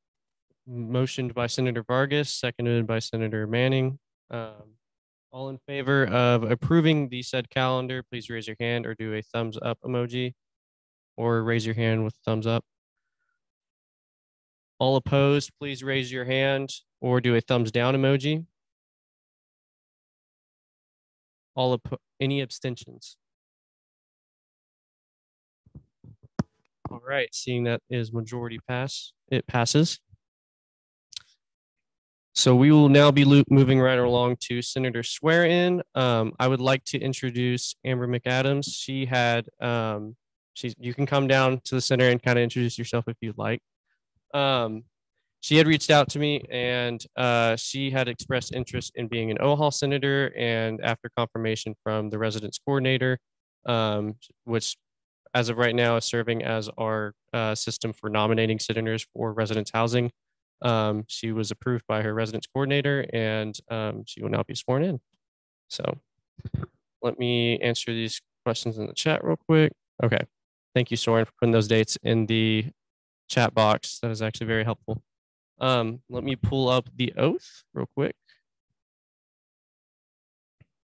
Motioned by Senator Vargas, seconded by Senator Manning. All in favor of approving the said calendar, please raise your hand or do a thumbs up emoji, or raise your hand with thumbs up. All opposed, please raise your hand or do a thumbs down emoji. Any abstentions? All right, seeing that is majority pass, it passes. So we will now be moving right along to Senator swear-in. I would like to introduce Amber McAdams. She had, you can come down to the center and kind of introduce yourself if you'd like. She had reached out to me and she had expressed interest in being an OHAL senator, and after confirmation from the residence coordinator, which as of right now is serving as our system for nominating senators for residence housing. She was approved by her residence coordinator, and she will now be sworn in. So let me answer these questions in the chat real quick. Okay. Thank you, Soren, for putting those dates in the chat box. That is actually very helpful. Let me pull up the oath real quick.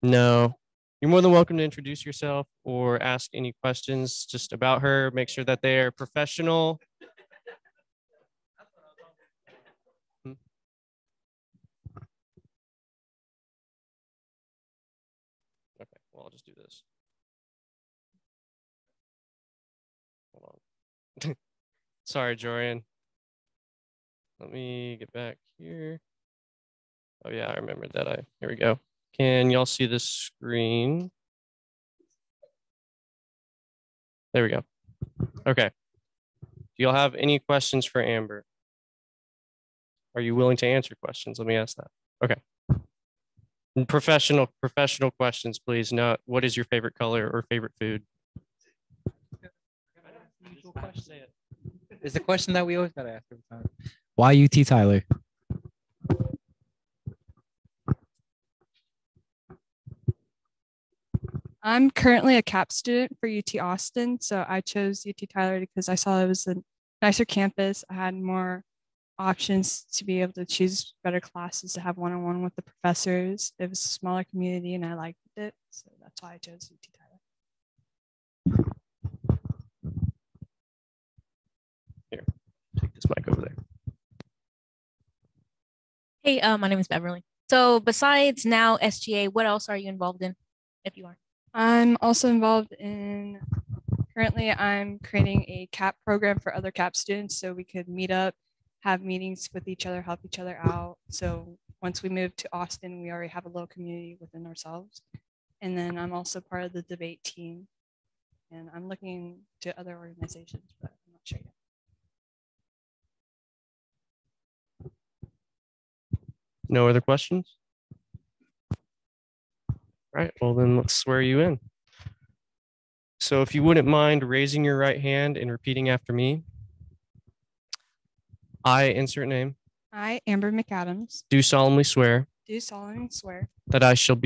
No, you're more than welcome to introduce yourself or ask any questions just about her. Make sure that they are professional. Okay, well, I'll just do this. Hold on. Sorry, Jorian. Let me get back here. Oh yeah, I remembered that. Here we go. Can y'all see the screen? There we go. Okay. Do y'all have any questions for Amber? Are you willing to answer questions? Let me ask that. Okay. And professional questions, please. Not what is your favorite color or favorite food? It's the question that we always gotta ask every time. Why UT Tyler? I'm currently a CAP student for UT Austin, so I chose UT Tyler because I saw it was a nicer campus. I had more options to be able to choose better classes to have one-on-one with the professors. It was a smaller community and I liked it, so that's why I chose UT Tyler. Here, take this mic over there. Hey, my name is Beverly. So besides now SGA, what else are you involved in, if you are? I'm also involved in, currently I'm creating a CAP program for other CAP students so we could meet up, have meetings with each other, help each other out. So once we move to Austin, we already have a little community within ourselves. And then I'm also part of the debate team, and I'm looking to other organizations, but I'm not sure yet. No other questions? All right, well then let's swear you in. So if you wouldn't mind raising your right hand and repeating after me. I, insert name, I, Amber McAdams, do solemnly swear do solemnly swear that I shall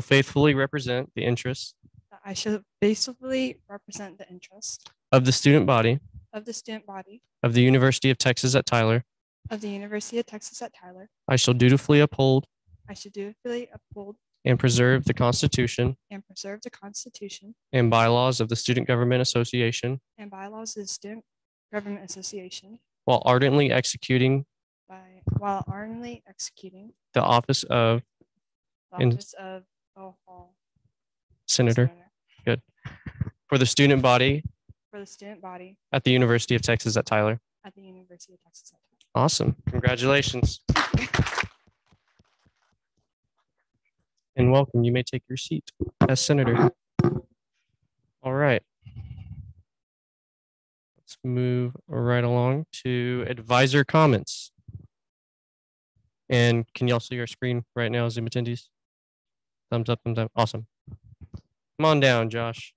faithfully represent the interests that I shall faithfully represent the interests of the student body of the student body of the University of Texas at Tyler. of the University of Texas at Tyler. I shall dutifully uphold I shall dutifully uphold and preserve the Constitution and preserve the Constitution and bylaws of the Student Government Association and bylaws of the Student Government Association while ardently executing the office of OHAL Senator. Good. For the student body at the University of Texas at Tyler. Awesome. Congratulations. And welcome. You may take your seat as senator. All right. Let's move right along to advisor comments. And can y'all see our screen right now, Zoom attendees? Thumbs up, thumbs up. Awesome. Come on down, Josh.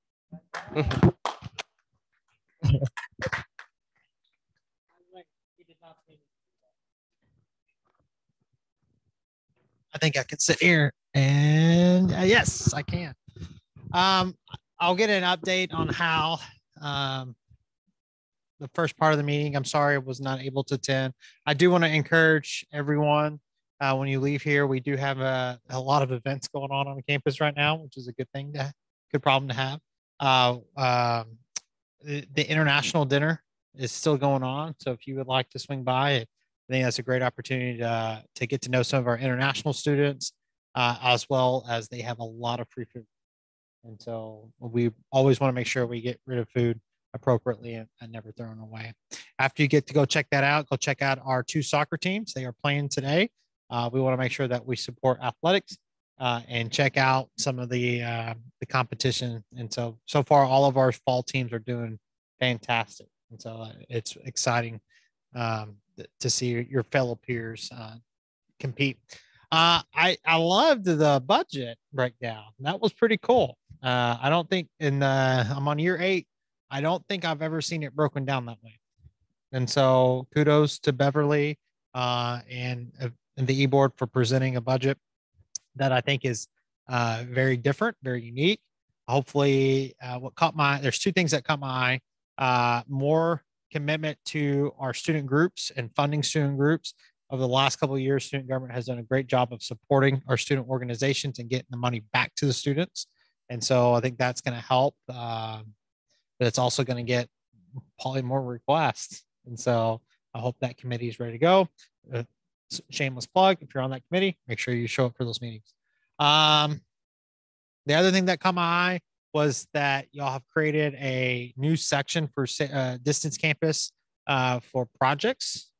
I think I can sit here and yes, I can. I'll get an update on how the first part of the meeting. I'm sorry I was not able to attend. I do want to encourage everyone when you leave here, we do have a lot of events going on the campus right now, which is a good thing, good problem to have. The international dinner is still going on. So if you would like to swing by, I think that's a great opportunity to get to know some of our international students. as well as they have a lot of free food. And so we always want to make sure we get rid of food appropriately and never thrown away. After you get to go check that out, go check out our 2 soccer teams. They are playing today. We want to make sure that we support athletics and check out some of the competition. And so far, all of our fall teams are doing fantastic. And so it's exciting to see your fellow peers compete. I loved the budget breakdown. That was pretty cool. I don't think I'm on year 8. I don't think I've ever seen it broken down that way. And so kudos to Beverly and the e-board for presenting a budget that I think is very different, very unique. Hopefully, there's 2 things that caught my eye. More commitment to our student groups and funding student groups. Over the last couple of years, student government has done a great job of supporting our student organizations and getting the money back to the students. And so I think that's going to help. But it's also going to get probably more requests. And so I hope that committee is ready to go. Shameless plug. If you're on that committee, make sure you show up for those meetings. The other thing that caught my eye was that y'all have created a new section for distance campus for projects,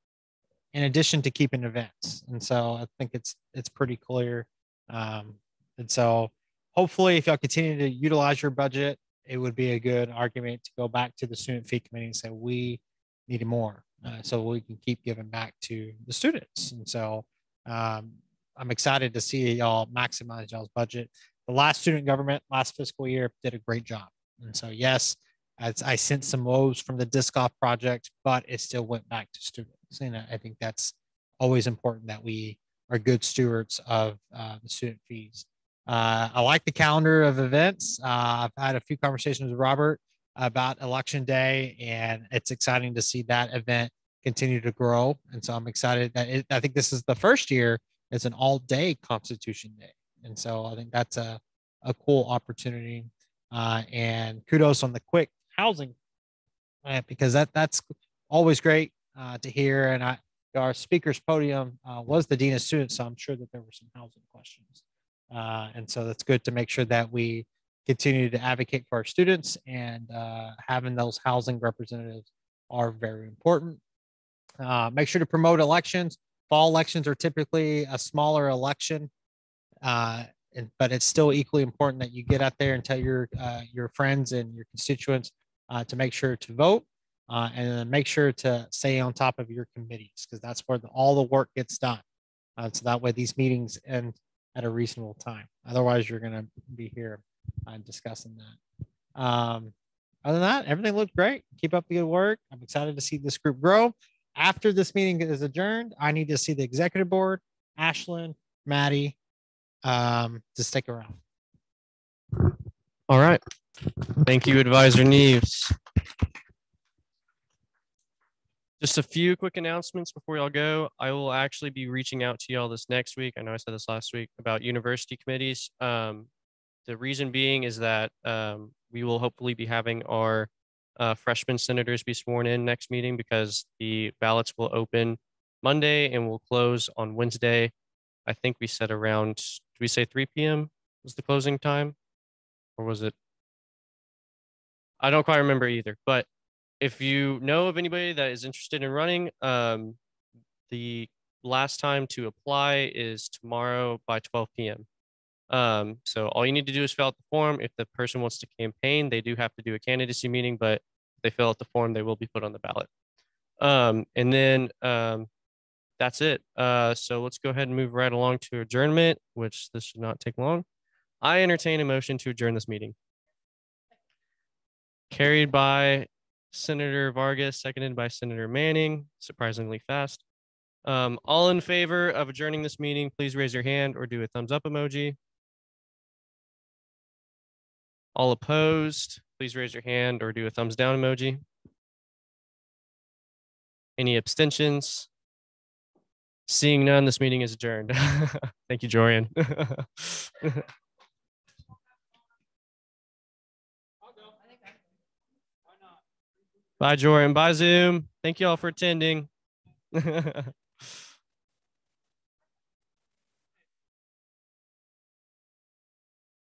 in addition to keeping events. And so I think it's pretty clear. And so hopefully if y'all continue to utilize your budget, it would be a good argument to go back to the student fee committee and say, we need more so we can keep giving back to the students. And so I'm excited to see y'all maximize y'all's budget. The last student government last fiscal year did a great job. And so, yes, I sent some woes from the disc golf project, but it still went back to students. And I think that's always important that we are good stewards of the student fees. I like the calendar of events. I've had a few conversations with Robert about election day, and it's exciting to see that event continue to grow. And so I'm excited that I think this is the first year it's an all-day Constitution Day. And so I think that's a cool opportunity. And kudos on the quick housing because that's always great to hear. And our speaker's podium was the Dean of Students, so I'm sure that there were some housing questions. And so that's good to make sure that we continue to advocate for our students, and having those housing representatives are very important. Make sure to promote elections. Fall elections are typically a smaller election, but it's still equally important that you get out there and tell your friends and your constituents to make sure to vote, and then make sure to stay on top of your committees, because that's where all the work gets done. So that way these meetings end at a reasonable time. Otherwise, you're going to be here discussing that. Other than that, everything looked great. Keep up the good work. I'm excited to see this group grow. After this meeting is adjourned, I need to see the executive board, Ashlyn, Maddie, to stick around. All right. Thank you, Advisor Neves. Just a few quick announcements before y'all go. I will actually be reaching out to y'all this next week. I know I said this last week about university committees. The reason being is that we will hopefully be having our freshman senators be sworn in next meeting, because the ballots will open Monday and will close on Wednesday. I think we said around, did we say 3 p.m. was the closing time? Or was it? I don't quite remember either, but if you know of anybody that is interested in running, the last time to apply is tomorrow by 12 p.m. So all you need to do is fill out the form. If the person wants to campaign, they do have to do a candidacy meeting, but if they fill out the form, they will be put on the ballot. And then that's it. So let's go ahead and move right along to adjournment, which this should not take long. I entertain a motion to adjourn this meeting. Carried by Senator Vargas, seconded by Senator Manning, surprisingly fast. All in favor of adjourning this meeting, please raise your hand or do a thumbs up emoji. All opposed, please raise your hand or do a thumbs down emoji. Any abstentions? Seeing none, this meeting is adjourned. Thank you, Jorian. Bye, Jorian. Bye, Zoom. Thank you all for attending.